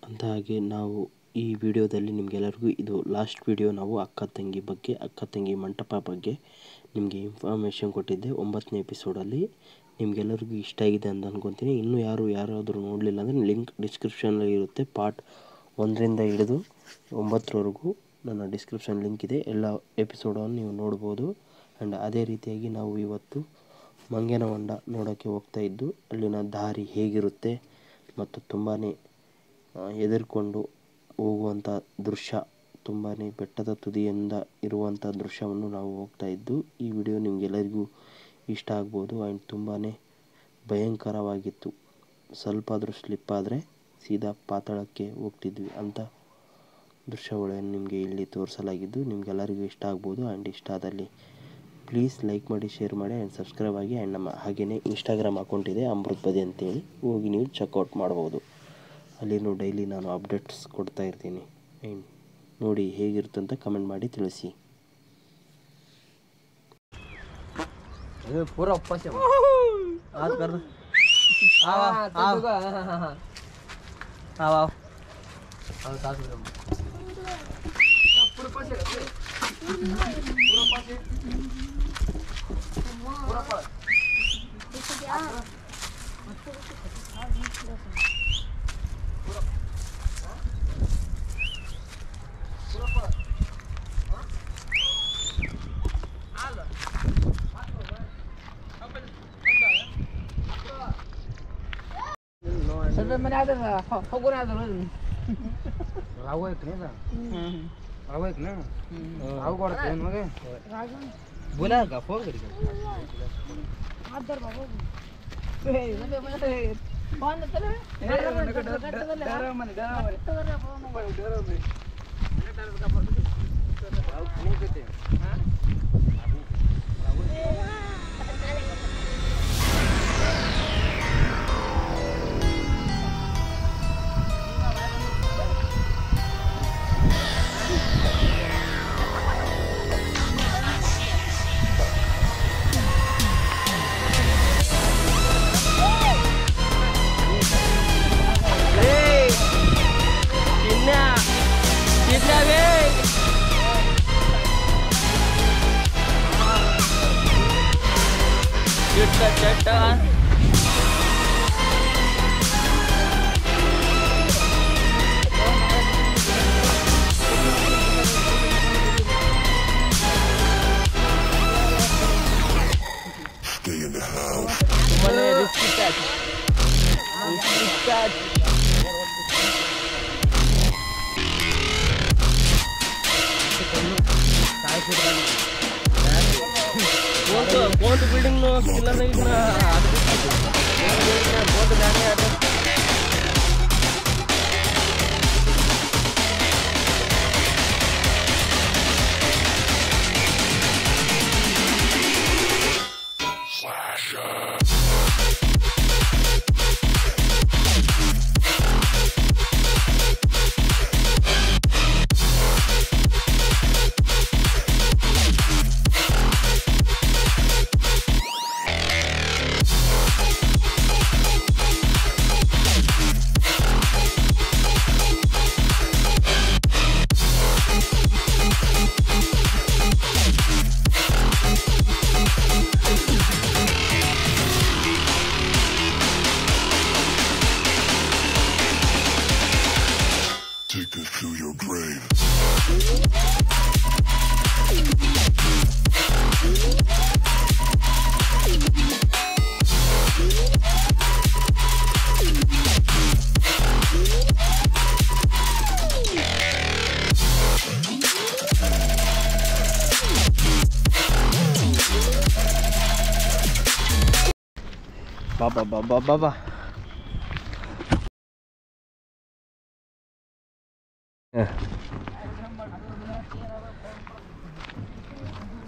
ಅಂತ ಹಾಗೆ ನಾವು ಈ ವಿಡಿಯೋದಲ್ಲಿ ನಿಮಗೆಲ್ಲರಿಗೂ ಇದು ಲಾಸ್ಟ್ ವಿಡಿಯೋ. ನಾವು ಅಕ್ಕ ತಂಗಿ ಮಂಟಪ ಬಗ್ಗೆ ನಿಮಗೆ ಇನ್ಫಾರ್ಮೇಷನ್ ಕೊಟ್ಟಿದ್ದೆ 9ನೇ ಎಪಿಸೋಡಲ್ಲಿ. ನಿಮಗೆಲ್ಲರಿಗೂ ಇಷ್ಟ ಆಗಿದೆ ಅಂತ ಅಂದ್ಕೊತೀನಿ. ಇನ್ನೂ ಯಾರಾದರೂ ನೋಡಲಿಲ್ಲ ಅಂದರೆ ಲಿಂಕ್ ಡಿಸ್ಕ್ರಿಪ್ಷನಲ್ಲಿ ಇರುತ್ತೆ. ಪಾರ್ಟ್ 1ರಿಂದ ಹಿಡಿದು 9ರವರೆಗೂ ನನ್ನ ಡಿಸ್ಕ್ರಿಪ್ಷನ್ ಲಿಂಕ್ ಇದೆ. ಎಲ್ಲ ಎಪಿಸೋಡನ್ನು ನೀವು ನೋಡ್ಬೋದು. ಆ್ಯಂಡ್ ಅದೇ ರೀತಿಯಾಗಿ ನಾವು ಇವತ್ತು ಮಂಗೇನ ಹೊಂಡ ನೋಡೋಕ್ಕೆ ಹೋಗ್ತಾಯಿದ್ದು. ಅಲ್ಲಿನ ದಾರಿ ಹೇಗಿರುತ್ತೆ ಮತ್ತು ತುಂಬಾ ಹೆದರ್ಕೊಂಡು ಹೋಗುವಂಥ ದೃಶ್ಯ, ತುಂಬಾ ಬೆಟ್ಟದ ತುದಿಯಿಂದ ಇರುವಂಥ ದೃಶ್ಯವನ್ನು ನಾವು ಹೋಗ್ತಾಯಿದ್ದು. ಈ ವಿಡಿಯೋ ನಿಮಗೆಲ್ಲರಿಗೂ ಇಷ್ಟ ಆಗ್ಬೋದು. ಆ್ಯಂಡ್ ತುಂಬಾ ಭಯಂಕರವಾಗಿತ್ತು. ಸ್ವಲ್ಪ ಆದರೂ ಸ್ಲಿಪ್ ಆದರೆ ಸೀದಾ ಪಾತಾಳಕ್ಕೆ ಹೋಗ್ತಿದ್ವಿ ಅಂತ ದೃಶ್ಯಗಳನ್ನು ನಿಮಗೆ ಇಲ್ಲಿ ತೋರಿಸಲಾಗಿದ್ದು. ನಿಮಗೆಲ್ಲರಿಗೂ ಇಷ್ಟ ಆಗ್ಬೋದು. ಆ್ಯಂಡ್ ಇಷ್ಟ ಆದಲ್ಲಿ ಪ್ಲೀಸ್ ಲೈಕ್ ಮಾಡಿ, ಶೇರ್ ಮಾಡಿ ಆ್ಯಂಡ್ ಸಬ್ಸ್ಕ್ರೈಬ್ ಆಗಿ. ಆ್ಯಂಡ್ ನಮ್ಮ ಹಾಗೆಯೇ ಇನ್ಸ್ಟಾಗ್ರಾಮ್ ಅಕೌಂಟ್ ಇದೆ ಅಮೃತ್ ಬದಿ ಅಂತೇಳಿ, ಹೋಗಿ ನೀವು ಚೆಕ್ಔಟ್ ಮಾಡ್ಬೋದು. ಅಲ್ಲಿನೂ ಡೈಲಿ ನಾನು ಅಪ್ಡೇಟ್ಸ್ ಕೊಡ್ತಾ ಇರ್ತೀನಿ. ಆ್ಯಂಡ್ ನೋಡಿ ಹೇಗಿರುತ್ತೆ ಅಂತ ಕಮೆಂಟ್ ಮಾಡಿ ತಿಳಿಸಿ. पूरा ऊपर से हाथ कर दो। आओ साथ में पूरा पास पूरा पास मैंने आदर होगो ना आदर राव एक नहीं था राव एक ना राव करते हैं मगे बोला का फोन करेगा आदर बाबू ए मैंने फोन करते हैं डरो मन का फोन राव नहीं कहते हां Stay in the house. कौन बिल्डिंग नो किला नहीं ना बहुत जाने आता Take us to your grave. बाबा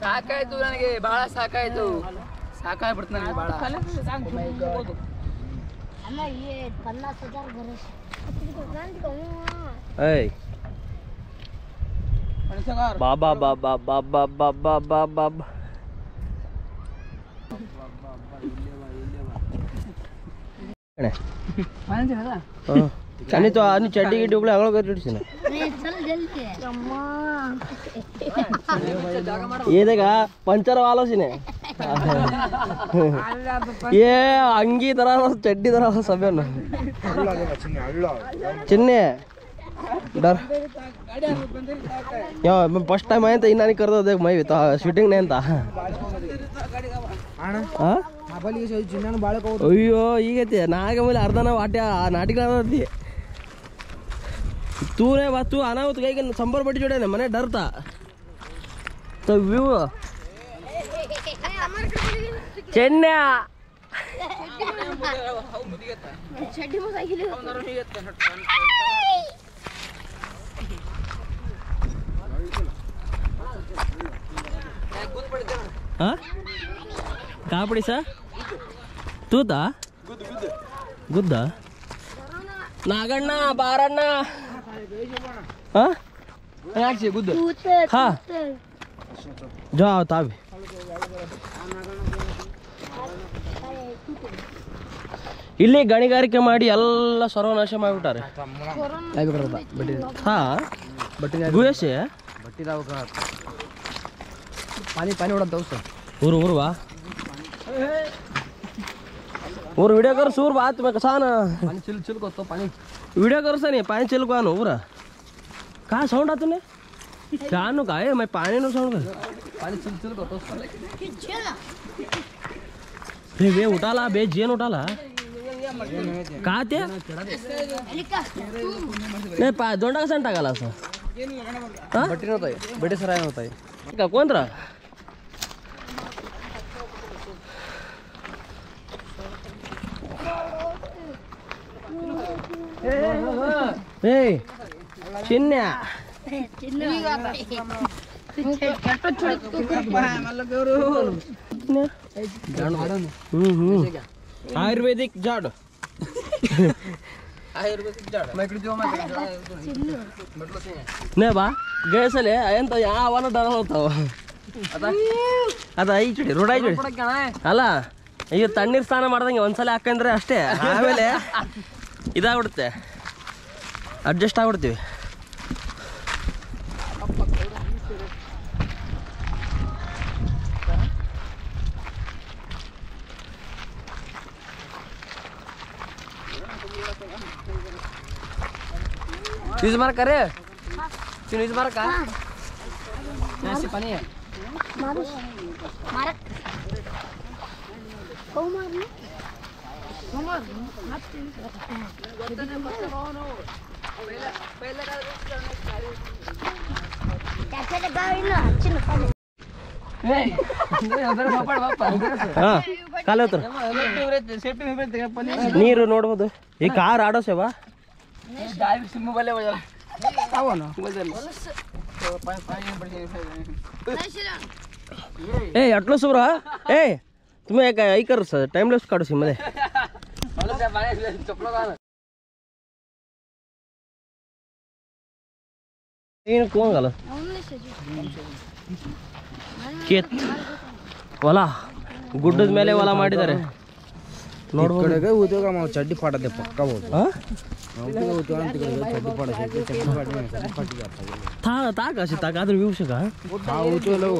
ಸಾಕಾಯ್ತು ನನಗೆ, ಬಹಳ ಸಾಕಾಯ್ತು. ಸಾಕಾಗ್ಬಿಡ್ತು ನನಗೆ ಬಹಳ. ಅಲ್ಲ ಈ 50,000 ಗರಸ್ ಏಯ್ ಬಾಬಾ ಬಾಬಾ ಬಾಬಾ ಬಾಬಾ ಬಾಬಾ कनी तो आनी चड्डी गिड्डी उगले आगलो कर टिड़सी ना चल जल्दी अम्मा ये देखा पंचर वालों सी ने ये अंगी तरह चड्डी तरह सब ना चिन्ने डर या मैं फर्स्ट टाइम आया था इन्ना नहीं करता देख मैं भी तो शूटिंग नहीं था हाँ अयो ಈಗೈತೆ ನಾಗ ಮೇಲೆ ಅರ್ಧ ನಾವು ಆಟ ನಾಟಕ ಆಡತಿ तूने बात तू आना हो तो कहीं संबर बटी जोड़े ना मने डरता तो व्यू चेन्नई हाँ कहाँ पड़ी सा तू था गुद्दा नागಣ್ಣ ಬಾರಣ್ಣ हाँ यार से गुद्दा हाँ जाओ ताबी ಇಲ್ಲಿ ಗಣಿಗಾರಿಕೆ ಮಾಡಿ ಎಲ್ಲ ಸರ್ವನಾಶ ಮಾಡಿಬಿಟ್ಟಾರೆ ಹಾ ಗುಯಸೆ पानी पानी उड़ा दोस्त ऊर ऊर वा ऊर वीडियो कर सूर बात में कसान पानी चिल चिल को तो पानी वीडियो कर सनी पानी चिल को आनो ऊरा कहाँ साउंड आता ने जानो का है मैं पानी नो साउंड कर पानी चिल चिल को तो वे उठाला बे जेन उठाला कहाँ ते नहीं पा दोंडा का संटा गाला सा बट्टी होता है बड़े सराय होता है का कौन रहा ए चिन्या आयुर्वेदिक झाड़ आयुर्वेदिक झाड़ मैं इकडे जो मैं नहीं बा गए सले ಎಂತ ಯಾವನ ದನ ಹೋಗ್ತಾವ ಅದ ಈ ಚಡಿ ರೋಡ್ ಐ ಚಡಿ ಅಲ್ಲ ಈಗ ತಣ್ಣೀರ್ ಸ್ನಾನ ಮಾಡ್ದಂಗೆ ಒಂದ್ಸಲ ಹಾಕಂದ್ರೆ ಅಷ್ಟೇ ಆಮೇಲೆ ಇದಾಗ್ಬಿಡುತ್ತೆ ಅಡ್ಜಸ್ಟ್ ಆಗ್ಬಿಡ್ತೀವಿ चीज मार करे चीज मार का ऐसे पानी है मारो मारक को मारने कैसे लगा इना चिन खाने ए अंदर बापड़ बापा ಹಾ ಕಾಲು ಹತ್ರ सेफ्टी में बैठ पानी ನೀರು ನೋಡ್ಬೋದು ಈ ಕಾರ್ ಆಡೋ ಸೇವಾ डायरेक्ट सिम वाले बजा आओ ना बजा ए अटलो सुब्रा ए तुम्हें एक आई कर टाइमलेस काढो सिम मध्ये ಏನು ಕೋಂಗಲ್ಲ ಕೇತ್ ಹೊಲ ಗುಡ್ಡದ ಮೇಲೆ ಹೊಲ ಮಾಡಿದ್ದಾರೆ ನೋಡ್ಬೋದು ಉದ್ಯೋಗ ನಾವು ಚಡ್ಡಿ ಪಾಡದೆ ಪಕ್ಕ ಹೋದು ಉದ್ಯೋಗ ಅಂತ ಚಡ್ಡಿ ಪಾಡ ಚಡ್ಡಿ ಪಾಡಿಗೆ ತಾ ತಾಕ ಅಸಿ ತಾಕ ಅದ್ರ ವಿವಕ್ಷಕ ಆ ಉದ್ಯೋಗವು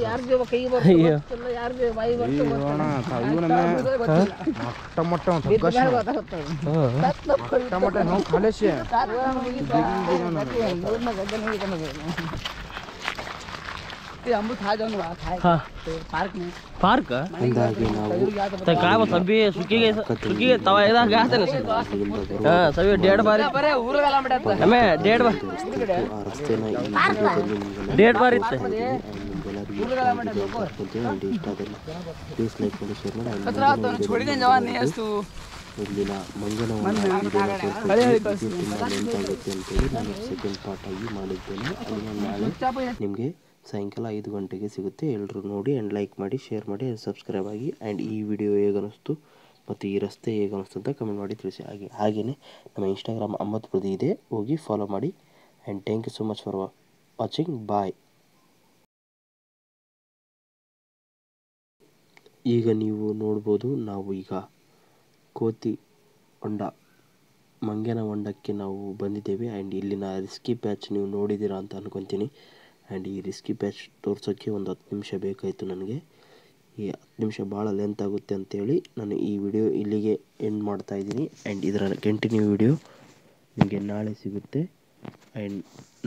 ಯಾರ್ದು ಕೈ ಅಯ್ಯೋ ಯಾರ್ದು ಬಾಯಿ टमाटर टमाटर हम खा ले से हम खा जाऊंगा हाँ पार्क में पार्क तो काय वो सभी सुखी गए तवा इधर गया था ना हाँ सभी 1.5 बार हमें 1.5 बार 1.5 बार इतने ಇಲ್ಲಿನ ಮಂಗನವನ್ನು ನಾನು ಸೆಕೆಂಡ್ ಪಾರ್ಟ್ ಆಗಿ ಮಾಡಿದ್ದೇನೆ ಅದನ್ನು ನಾಳೆ ನಿಮಗೆ ಸಾಯಂಕಾಲ 5 ಗಂಟೆಗೆ ಸಿಗುತ್ತೆ. ಎಲ್ಲರೂ ನೋಡಿ ಆ್ಯಂಡ್ ಲೈಕ್ ಮಾಡಿ, ಶೇರ್ ಮಾಡಿ, ಸಬ್ಸ್ಕ್ರೈಬ್ ಆಗಿ. ಆ್ಯಂಡ್ ಈ ವಿಡಿಯೋ ಹೇಗನ್ನಿಸ್ತು ಮತ್ತು ಈ ರಸ್ತೆ ಹೇಗನ್ನಿಸ್ತು ಅಂತ ಕಮೆಂಟ್ ಮಾಡಿ ತಿಳಿಸಿ. ಹಾಗೆಯೇ ನಮ್ಮ ಇನ್ಸ್ಟಾಗ್ರಾಮ್ ಅಮ್ಮತ್ ಪ್ರದಿ ಇದೆ, ಹೋಗಿ ಫಾಲೋ ಮಾಡಿ. And thank you so much for watching. Bye. ಈಗ ನೀವು ನೋಡ್ಬೋದು, ನಾವು ಈಗ ಕೋತಿ ಹೊಂಡ ಮಂಗನ ಹೊಂಡಕ್ಕೆ ನಾವು ಬಂದಿದ್ದೇವೆ. ಆ್ಯಂಡ್ ಇಲ್ಲಿನ ರಿಸ್ಕಿ ಪ್ಯಾಚ್ ನೀವು ನೋಡಿದ್ದೀರಾ ಅಂತ ಅಂದ್ಕೊತೀನಿ. ಆ್ಯಂಡ್ ಈ ರಿಸ್ಕಿ ಪ್ಯಾಚ್ ತೋರ್ಸೋಕ್ಕೆ ಒಂದು 10 ನಿಮಿಷ ಬೇಕಾಯಿತು ನನಗೆ. ಈ 10 ನಿಮಿಷ ಭಾಳ ಲೆಂತ್ ಆಗುತ್ತೆ ಅಂತೇಳಿ ನಾನು ಈ ವಿಡಿಯೋ ಇಲ್ಲಿಗೆ ಎಂಡ್ ಮಾಡ್ತಾಯಿದ್ದೀನಿ. ಆ್ಯಂಡ್ ಇದರ ಕಂಟಿನ್ಯೂ ವಿಡಿಯೋ ನಿಮಗೆ ನಾಳೆ ಸಿಗುತ್ತೆ. ಆ್ಯಂಡ್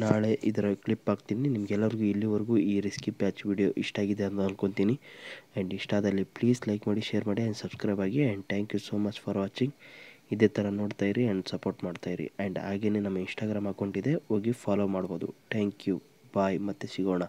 ನಾಳೆ ಇದರ ಕ್ಲಿಪ್ ಹಾಕ್ತೀನಿ. ನಿಮಗೆಲ್ಲರಿಗೂ ಇಲ್ಲಿವರೆಗೂ ಈ ರಿಸ್ಕಿ ಪ್ಯಾಚ್ ವಿಡಿಯೋ ಇಷ್ಟ ಆಗಿದೆ ಅಂತ ಅಂದ್ಕೊತೀನಿ. ಆ್ಯಂಡ್ ಇಷ್ಟ ಆದಲ್ಲಿ ಪ್ಲೀಸ್ ಲೈಕ್ ಮಾಡಿ, ಶೇರ್ ಮಾಡಿ ಆ್ಯಂಡ್ ಸಬ್ಸ್ಕ್ರೈಬ್ ಆಗಿ. And thank you so much for watching. ಇದೇ ಥರ ನೋಡ್ತಾಯಿರಿ ಆ್ಯಂಡ್ ಸಪೋರ್ಟ್ ಮಾಡ್ತಾಯಿರಿ. ಆ್ಯಂಡ್ ಹಾಗೆಯೇ ನಮ್ಮ ಇನ್ಸ್ಟಾಗ್ರಾಮ್ ಅಕೌಂಟ್ ಇದೆ, ಹೋಗಿ ಫಾಲೋ ಮಾಡ್ಬೋದು. ಥ್ಯಾಂಕ್ ಯು, ಬಾಯ್, ಮತ್ತೆ ಸಿಗೋಣ.